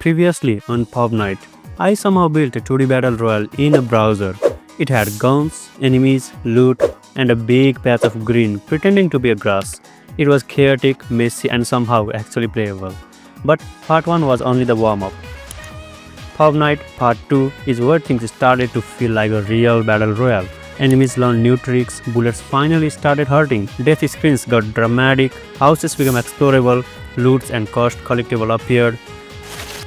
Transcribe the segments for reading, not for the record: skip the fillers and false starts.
Previously on Pubnite, I somehow built a 2D battle royale in a browser. It had guns, enemies, loot, and a big patch of green pretending to be a grass. It was chaotic, messy, and somehow actually playable. But part 1 was only the warm-up. Pubnite Part 2 is where things started to feel like a real battle royale. Enemies learned new tricks, bullets finally started hurting, death screens got dramatic, houses became explorable, loots and cursed collectible appeared,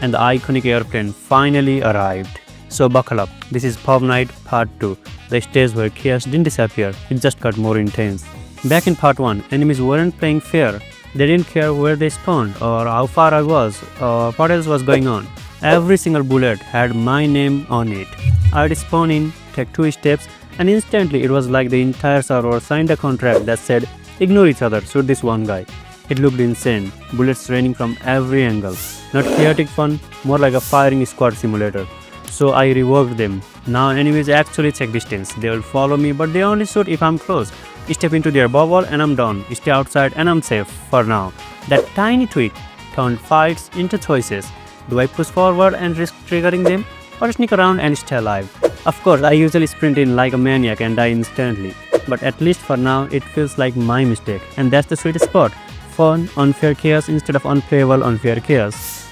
and the iconic airplane finally arrived. So buckle up, this is Pubnite Part 2, the stage where chaos didn't disappear, it just got more intense. Back in Part 1, enemies weren't playing fair. They didn't care where they spawned, or how far I was, or what else was going on. Every single bullet had my name on it. I'd spawn in, take 2 steps, and instantly it was like the entire server signed a contract that said, ignore each other, shoot this one guy. It looked insane, bullets raining from every angle. Not chaotic fun, more like a firing squad simulator. So I reworked them. Now enemies actually check distance. They will follow me, but they only shoot if I'm close. Step into their bubble and I'm done. Stay outside and I'm safe for now. That tiny tweak turned fights into choices. Do I push forward and risk triggering them, or sneak around and stay alive? Of course, I usually sprint in like a maniac and die instantly. But at least for now, it feels like my mistake. And that's the sweet spot. Fun, unfair chaos instead of unplayable unfair chaos.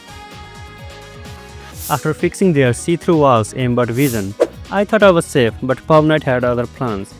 After fixing their see-through walls aimbot vision, I thought I was safe, but Pubnite had other plans.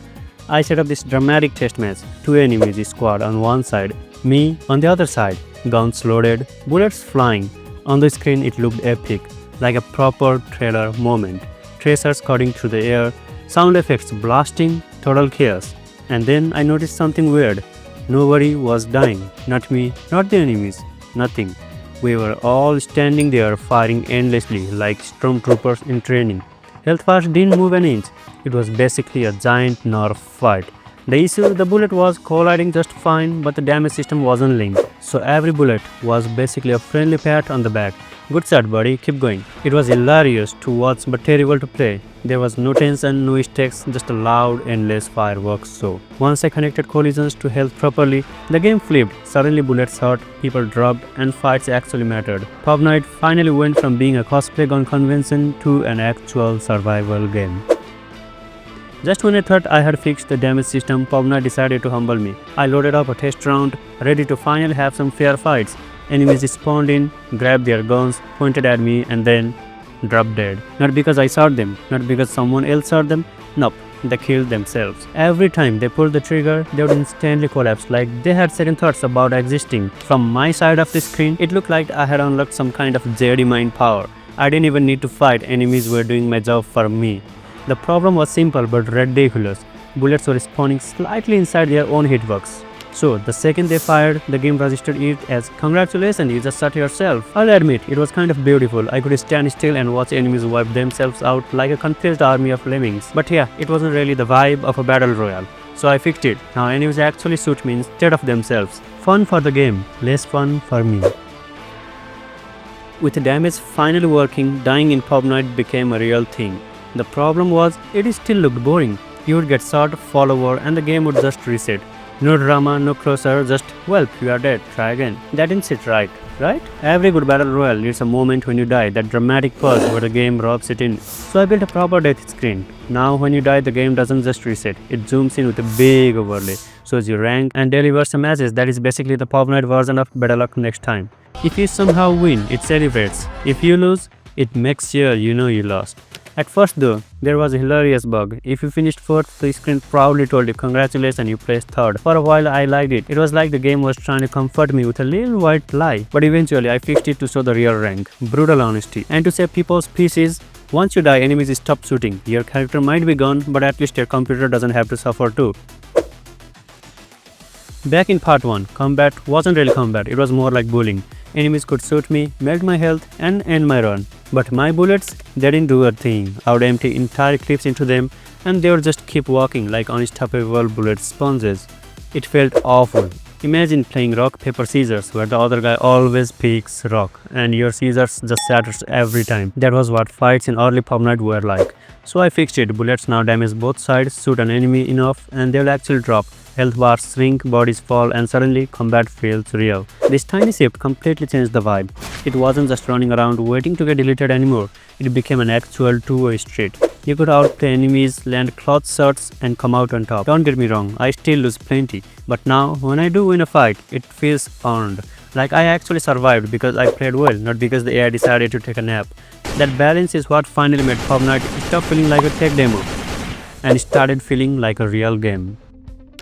I set up this dramatic test match, 2 enemies squad on one side, me on the other side, guns loaded, bullets flying. On the screen it looked epic, like a proper trailer moment. Tracers cutting through the air, sound effects blasting, total chaos. And then I noticed something weird. Nobody was dying, not me, not the enemies, nothing. We were all standing there firing endlessly like stormtroopers in training. Health bars didn't move an inch. It was basically a giant Nerf fight. The issue, the bullet was colliding just fine, but the damage system wasn't linked. So every bullet was basically a friendly pat on the back. Good shot, buddy, keep going. It was hilarious to watch but terrible to play. There was no tension, no stakes, just a loud, endless fireworks show. Once I connected collisions to health properly, the game flipped. Suddenly bullets hurt, people dropped, and fights actually mattered. Pubnite finally went from being a cosplay gun convention to an actual survival game. Just when I thought I had fixed the damage system, Pubnite decided to humble me. I loaded up a test round, ready to finally have some fair fights. Enemies spawned in, grabbed their guns, pointed at me, and then dropped dead. Not because I shot them, not because someone else shot them, nope, they killed themselves. Every time they pulled the trigger, they would instantly collapse, like they had second thoughts about existing. From my side of the screen, it looked like I had unlocked some kind of Jedi mind power. I didn't even need to fight, enemies were doing my job for me. The problem was simple but ridiculous. Bullets were spawning slightly inside their own hitbox. So, the second they fired, the game registered it as, congratulations, you just shot yourself. I'll admit, it was kind of beautiful. I could stand still and watch enemies wipe themselves out like a confused army of lemmings. But yeah, it wasn't really the vibe of a battle royale. So I fixed it. Now enemies actually shoot me instead of themselves. Fun for the game, less fun for me. With the damage finally working, dying in Pubnite became a real thing. The problem was, it still looked boring. You would get shot, fall over, and the game would just reset. No drama, no closer, just, well, you are dead, try again. That didn't sit right? Every good battle royale needs a moment when you die, that dramatic pause where the game robs it in. So I built a proper death screen. Now when you die, the game doesn't just reset, it zooms in with a big overlay, shows your rank, and delivers a message that is basically the Pubnite version of better luck next time. If you somehow win, it celebrates. If you lose, it makes sure you know you lost. At first though, there was a hilarious bug. If you finished 4th, the screen proudly told you congratulations, you placed 3rd. For a while I liked it. It was like the game was trying to comfort me with a little white lie. But eventually I fixed it to show the real rank. Brutal honesty. And to save people's pieces, once you die, enemies stop shooting. Your character might be gone, but at least your computer doesn't have to suffer too. Back in part 1, combat wasn't really combat, it was more like bullying. Enemies could shoot me, melt my health, and end my run. But my bullets, they didn't do a thing. I would empty entire clips into them, and they would just keep walking like unstoppable bullet sponges. It felt awful. Imagine playing rock, paper, scissors, where the other guy always picks rock, and your scissors just shatters every time. That was what fights in early Pubnite were like. So I fixed it. Bullets now damage both sides, shoot an enemy enough, and they'll actually drop. Health bars shrink, bodies fall, and suddenly combat feels real. This tiny shift completely changed the vibe. It wasn't just running around waiting to get deleted anymore, it became an actual two-way street. You could outplay enemies, land cloth shots, and come out on top. Don't get me wrong, I still lose plenty, but now when I do win a fight, it feels earned. Like I actually survived because I played well, not because the AI decided to take a nap. That balance is what finally made Pubnite stop feeling like a tech demo and started feeling like a real game.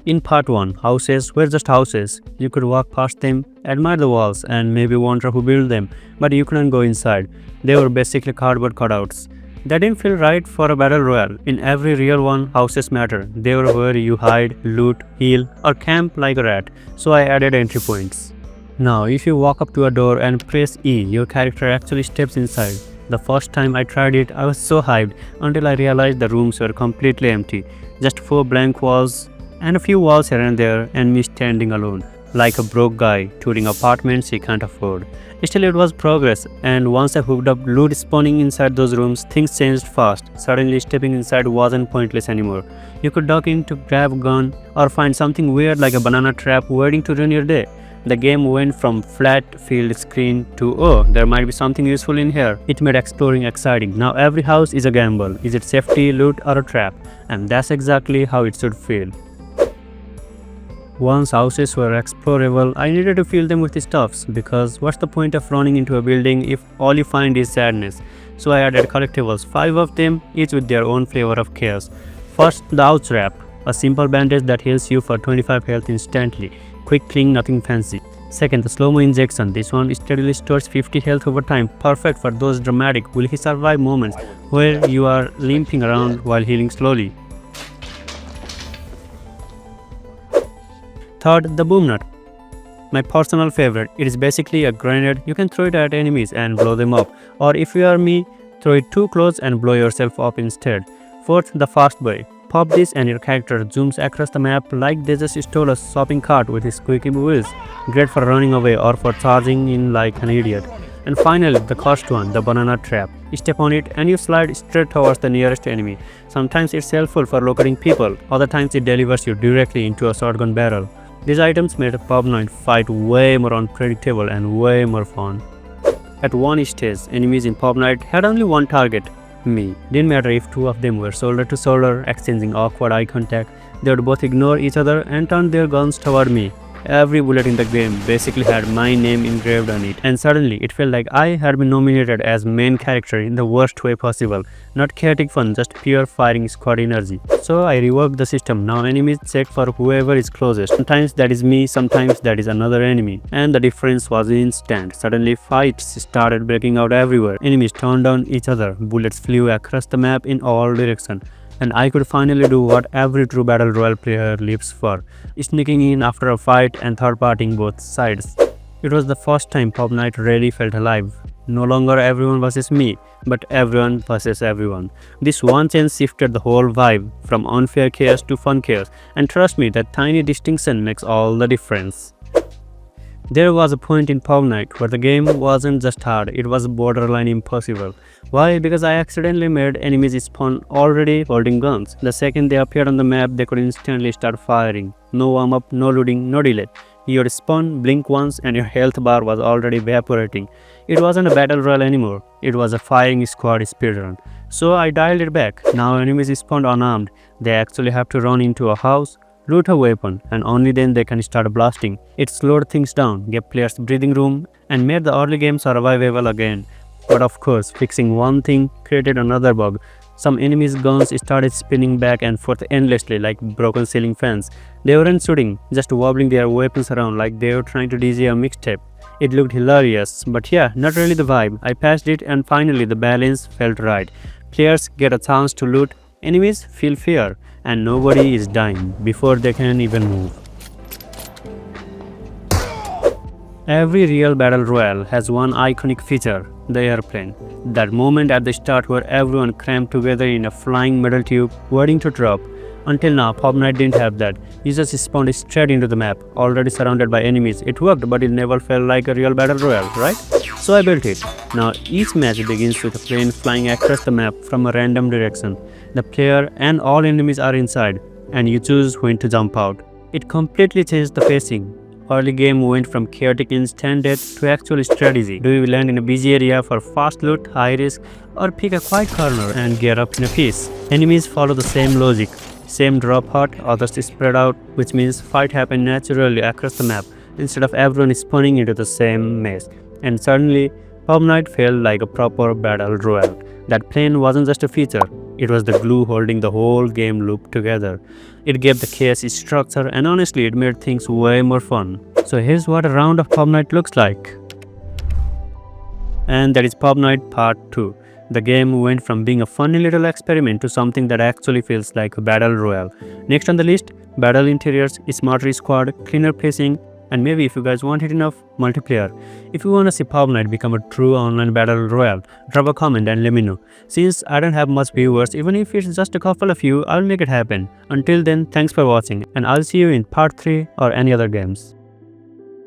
In part 1, houses were just houses. You could walk past them, admire the walls, and maybe wonder who built them, but you couldn't go inside. They were basically cardboard cutouts. That didn't feel right for a battle royale. In every real one, houses matter. They were where you hide, loot, heal, or camp like a rat, so I added entry points. Now, if you walk up to a door and press E, your character actually steps inside. The first time I tried it, I was so hyped until I realized the rooms were completely empty. Just 4 blank walls and a few walls here and there, and me standing alone, like a broke guy touring apartments he can't afford. Still, it was progress, and once I hooked up loot spawning inside those rooms, things changed fast. Suddenly, stepping inside wasn't pointless anymore. You could duck in to grab a gun or find something weird like a banana trap waiting to ruin your day. The game went from flat field screen to oh, there might be something useful in here. It made exploring exciting. Now every house is a gamble. Is it safety, loot, or a trap? And that's exactly how it should feel. Once houses were explorable, I needed to fill them with stuffs, because what's the point of running into a building if all you find is sadness? So I added collectibles, 5 of them, each with their own flavor of chaos. First, the ouch wrap, a simple bandage that heals you for 25 health instantly. Quick clean, nothing fancy. Second, the slow-mo injection. This one steadily stores 50 health over time, perfect for those dramatic will he survive moments where you are limping around while healing slowly. Third, the boom nut. My personal favorite. It is basically a grenade. You can throw it at enemies and blow them up, or if you are me, throw it too close and blow yourself up instead. Fourth, the fast boy. Pop this and your character zooms across the map like they just stole a shopping cart with his squeaky wheels. Great for running away or for charging in like an idiot. And finally, the cursed one, the banana trap. You step on it and you slide straight towards the nearest enemy. Sometimes it's helpful for locating people, other times it delivers you directly into a shotgun barrel. These items made a Pubnite fight way more unpredictable and way more fun. At one stage, enemies in Pubnite had only one target, me. Didn't matter if 2 of them were shoulder to shoulder, exchanging awkward eye contact, they would both ignore each other and turn their guns toward me. Every bullet in the game basically had my name engraved on it, and suddenly it felt like I had been nominated as main character in the worst way possible. Not chaotic fun, just pure firing squad energy. So I reworked the system. Now enemies check for whoever is closest. Sometimes that is me, sometimes that is another enemy. And the difference was instant. Suddenly fights started breaking out everywhere. Enemies turned on each other. Bullets flew across the map in all directions. And I could finally do what every true battle royale player lives for, sneaking in after a fight and third-partying both sides. It was the first time Pubnite really felt alive. No longer everyone versus me, but everyone versus everyone. This one change shifted the whole vibe, from unfair chaos to fun chaos, and trust me, that tiny distinction makes all the difference. There was a point in Pubnite where the game wasn't just hard, it was borderline impossible. Why? Because I accidentally made enemies spawn already holding guns. The second they appeared on the map, they could instantly start firing. No warm up, no looting, no delay. You would spawn, blink once, and your health bar was already evaporating. It wasn't a battle royale anymore, it was a firing squad speedrun. So I dialed it back. Now enemies spawned unarmed. They actually have to run into a house, loot a weapon, and only then they can start blasting. It slowed things down, gave players breathing room, and made the early game survivable again. But of course, fixing one thing created another bug. Some enemies' guns started spinning back and forth endlessly like broken ceiling fans. They weren't shooting, just wobbling their weapons around like they were trying to DJ a mixtape. It looked hilarious, but yeah, not really the vibe. I patched it and finally the balance felt right. Players get a chance to loot, enemies feel fear, and nobody is dying before they can even move. Every real battle royale has one iconic feature, the airplane. That moment at the start where everyone crammed together in a flying metal tube waiting to drop. Until now, Pubnite didn't have that. You just spawned straight into the map, already surrounded by enemies. It worked, but it never felt like a real battle royale, right? So I built it. Now each match begins with a plane flying across the map from a random direction. The player and all enemies are inside, and you choose when to jump out. It completely changed the pacing. Early game went from chaotic instant death to actual strategy. Do you land in a busy area for fast loot, high risk, or pick a quiet corner and gear up in a piece? Enemies follow the same logic. Same drop hot, others spread out, which means fight happen naturally across the map instead of everyone spawning into the same mess. And suddenly, Pubnite felt like a proper battle royale. That plane wasn't just a feature, it was the glue holding the whole game loop together. It gave the chaos its structure, and honestly, it made things way more fun. So here's what a round of Pubnite looks like. And that is Pubnite Part 2. The game went from being a funny little experiment to something that actually feels like a battle royale. Next on the list, battle interiors, smarter squad, cleaner pacing, and maybe if you guys want it enough, multiplayer. If you want to see Pubnite become a true online battle royale, drop a comment and let me know. Since I don't have much viewers, even if it's just a couple of you, I'll make it happen. Until then, thanks for watching, and I'll see you in part 3 or any other games.